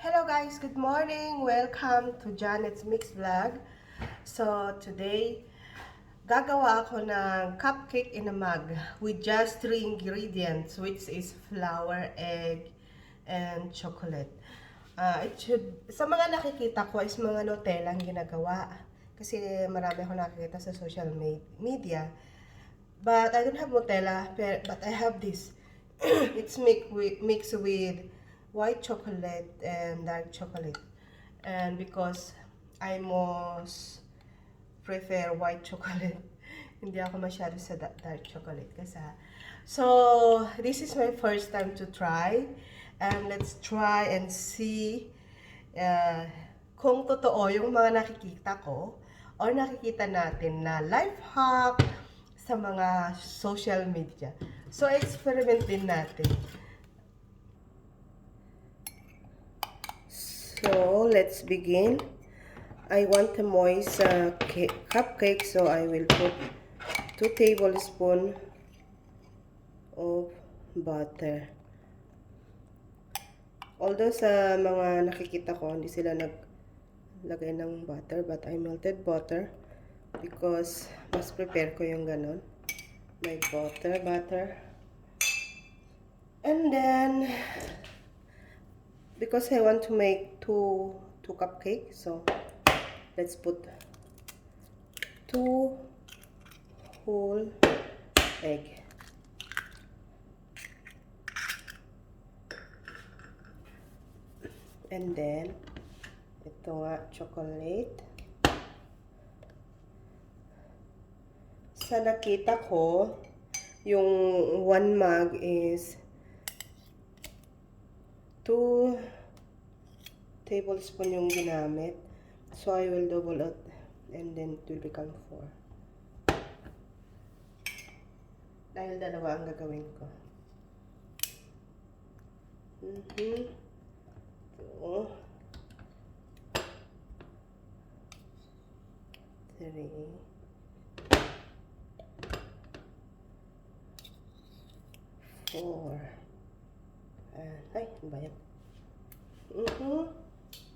Hello guys, good morning! Welcome to Janet's Mix Vlog. So today, gagawa ako ng cupcake in a mug with just 3 ingredients, which is flour, egg, and chocolate. Sa mga nakikita ko is mga Nutella ang ginagawa. Kasi marami ako nakikita sa social media. But I don't have Nutella, but I have this. It's mixed with white chocolate and dark chocolate. And because I most prefer white chocolate, hindi ako masyado sa dark chocolate kasi. So, this is my first time to try. And let's try and see uh, kung totoo yung mga nakikita ko or nakikita natin na life hack sa mga social media. So, experiment din natin. So, let's begin. I want a moist cupcake, so I will put 2 tablespoons of butter. Although sa mga nakikita ko, hindi sila naglagay ng butter, but I melted butter because mas prepare ko yung ganon. My butter. And then, because I want to make two cupcakes, so let's put 2 whole egg. And then, ito nga, chocolate. Sa nakita ko, yung 1 mug is 2 tablespoons yung ginamit. So, I will double it and then it will become 4. Dahil dalawa ang gagawin ko. Ito. 3. 4. Ay, ano ba yan?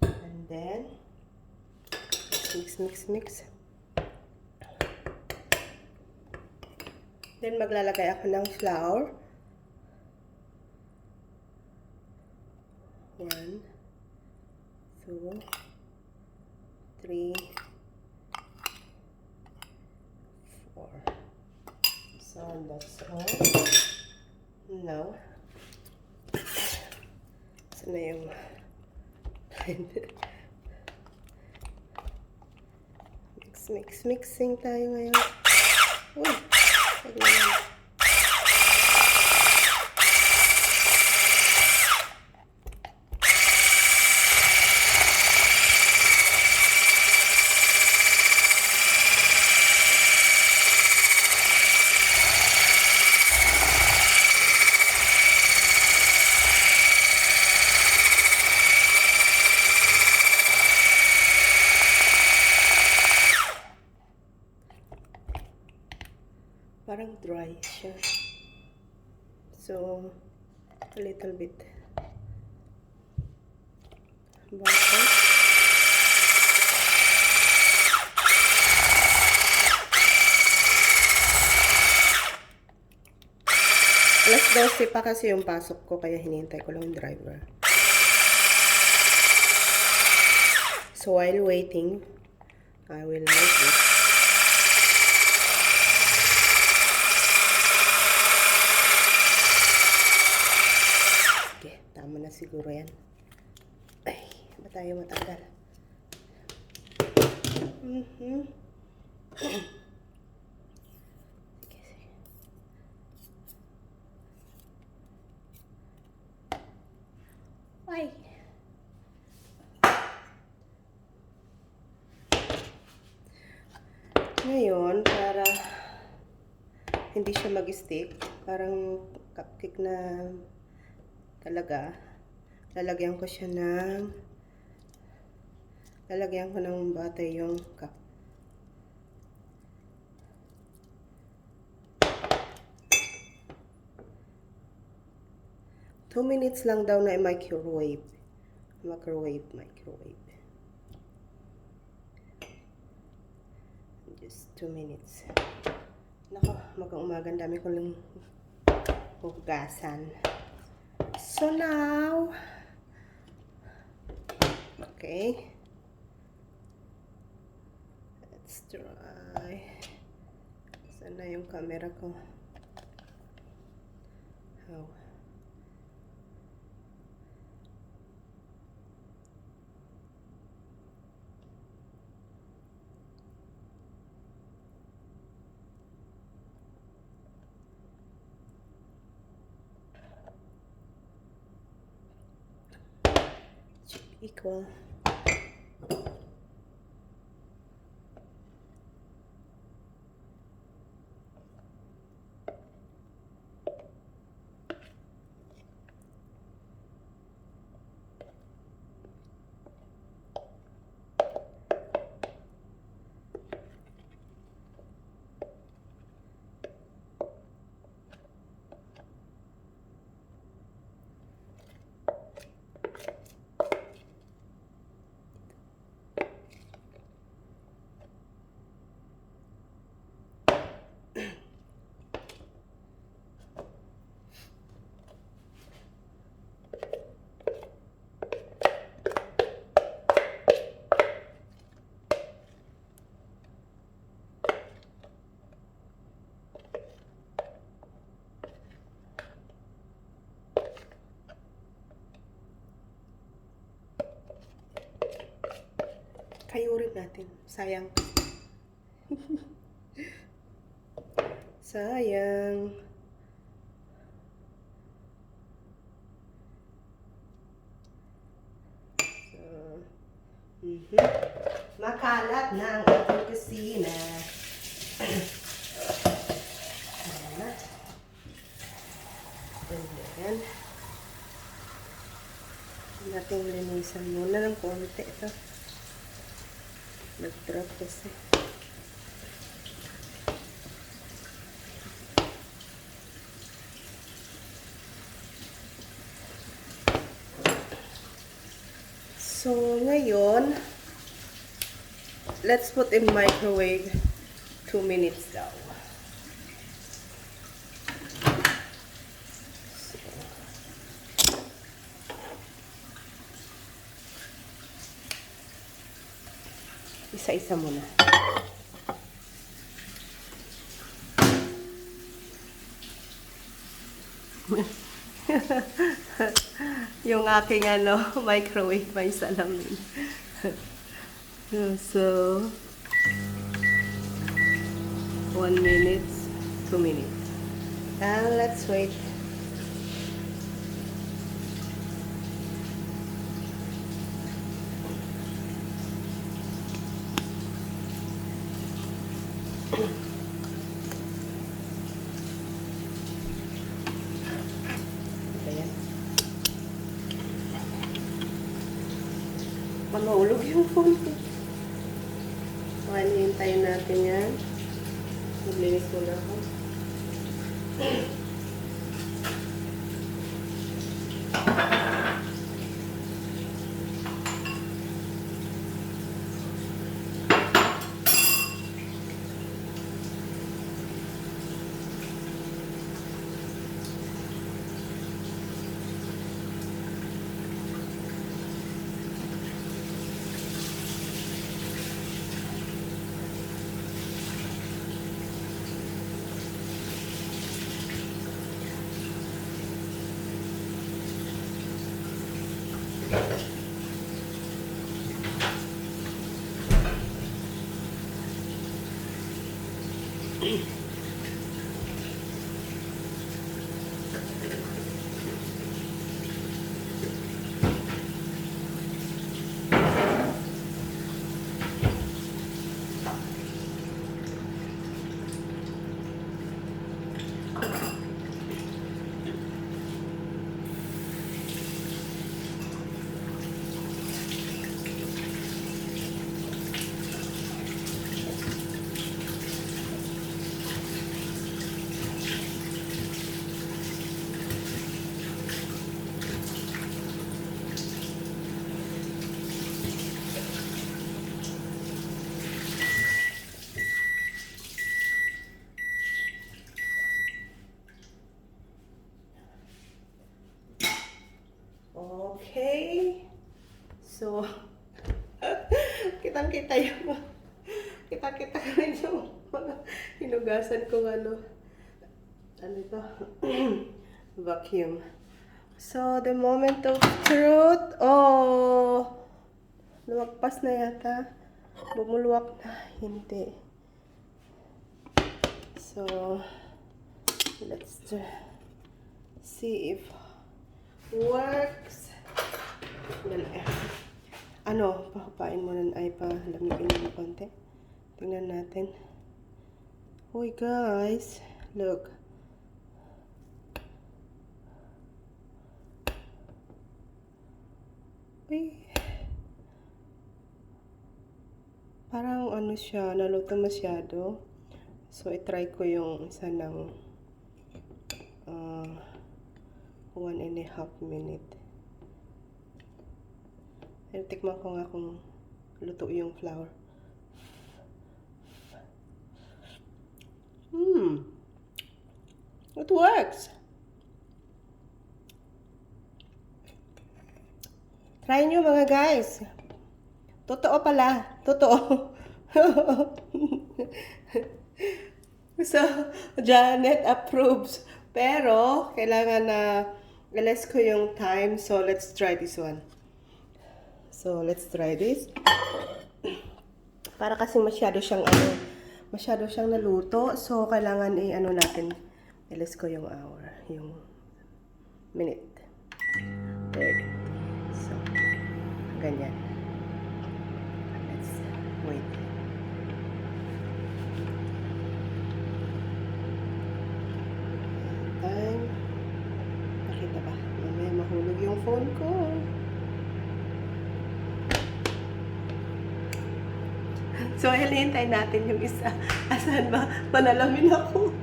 And then, mix. Then, maglalagay ako ng flour. 1, 2, 3, 4. So, that's all. Now, saan na yung mixing tayo ngayon. Uy, wag na yan. Parang dry siya. So, a little bit butter. Alas 12 pa kasi yung pasok ko, kaya hinihintay ko lang yung driver. So, while waiting, I will make it. Tama na siguro yan. Ay, ba tayo matagal? Sige. Ay. Ngayon, para hindi siya mag-stick, parang cupcake na talaga, lalagyan ko ng butter yung cup. Two minutes lang daw na i-microwave. Microwave. Just 2 minutes. Nako, magang umaga, dami ko lang hugasan. So now, okay. Let's try. Saan na yung camera ko? Oh. Equal. Kayurin natin. Sayang. Sayang. So, makalat na ang ating kusina. And then, natin linisan muna ng konti ito. Nag-drop kasi. So, ngayon, let's put in microwave 2 minutes daw. Isa-isa muna. Yung aking microwave may salamin. So, 1 minute, 2 minutes. And let's wait. Mahulog yung phone ko. So, hintayin natin yan. Maglinis muna ako. kita-kita yung kita-kita ka rin yung mga hinugasan kong ano ito? Vacuum. So, the moment of truth. Oh! Lumagpas na yata. Bumulwak na. Hindi. So, let's see if works. Ano, papain mo na ay palamigin mo konti. Tingnan natin. Uy guys, look. Uy. Parang ano siya, naluto masyado. So, i-try ko yung isa ng 1.5 minute. Tikman ko nga kung luto yung flour. It works. Try nyo mga guys. Totoo pala. Totoo. So, Janet approves. Pero, kailangan na alas ko yung time. So, let's try this one. So, let's try this. Para kasi masyado siyang naluto. So, kailangan i-ano natin. Alas ko yung hour. Yung minute. 30. So, ganyan. Let's wait. Time. Nakita ba? Mamaya mahulog yung phone ko. So, hilintay natin yung isa. Asan ba? Panalamin ako.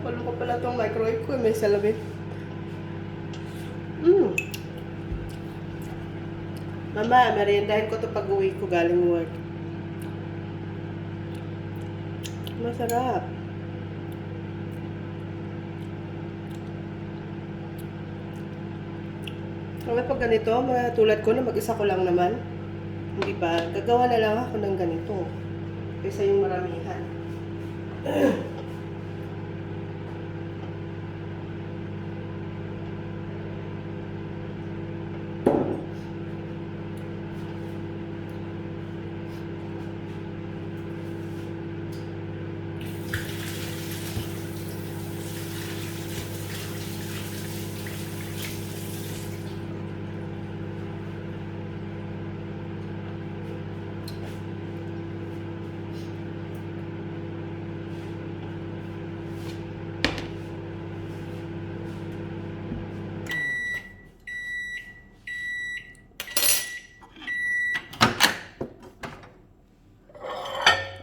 Loko pala itong microwave ko. May salamin. Mama, meriendahin ko ito pag-uwi ko galing work. Masarap. Kaya pag ganito, tulad ko na mag-isa ko lang naman. Hindi ba? Gagawa na lang ako ng ganito. Kaysa yung maramihan.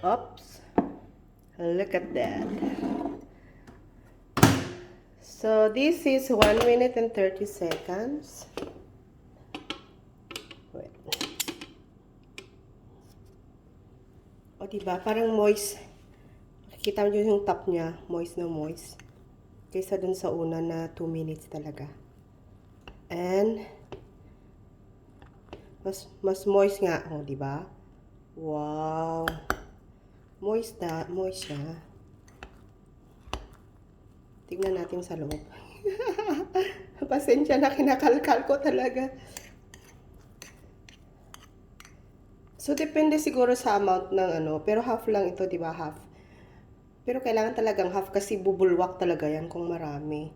Oops. Look at that. So this is 1 minute and 30 seconds. Wait. O diba, parang moist. Makikita mo yung top niya, moist na moist. Kaysa dun sa una na 2 minutes talaga. And mas moist nga, o diba? Wow. Moist siya. Tignan natin sa loob. Pasensya na, kinakalkal ko talaga. So, depende siguro sa amount ng ano. Pero half lang ito, di ba? Half. Pero kailangan talagang half kasi bubulwak talaga yan kung marami.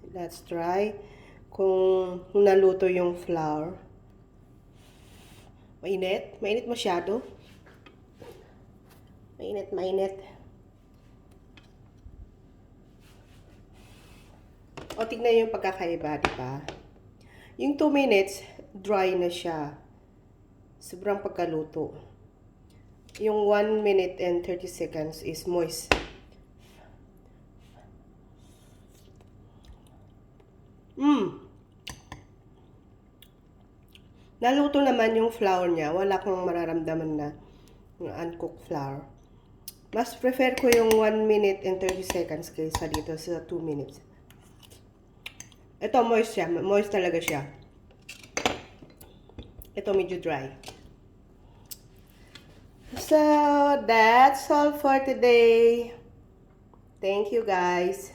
Let's try. Kung naluto yung flour. Mainit? Mainit masyado? Mainit. O, tignan yung pagkakaiba, di ba? Yung 2 minutes, dry na siya. Sobrang pagkaluto. Yung 1 minute and 30 seconds is moist. Naluto naman yung flour niya. Wala kang mararamdaman na uncooked flour. Mas prefer ko yung 1 minute and 30 seconds kaysa dito sa 2 minutes. Ito moist siya. Moist talaga siya. Ito medyo dry. So, that's all for today. Thank you, guys.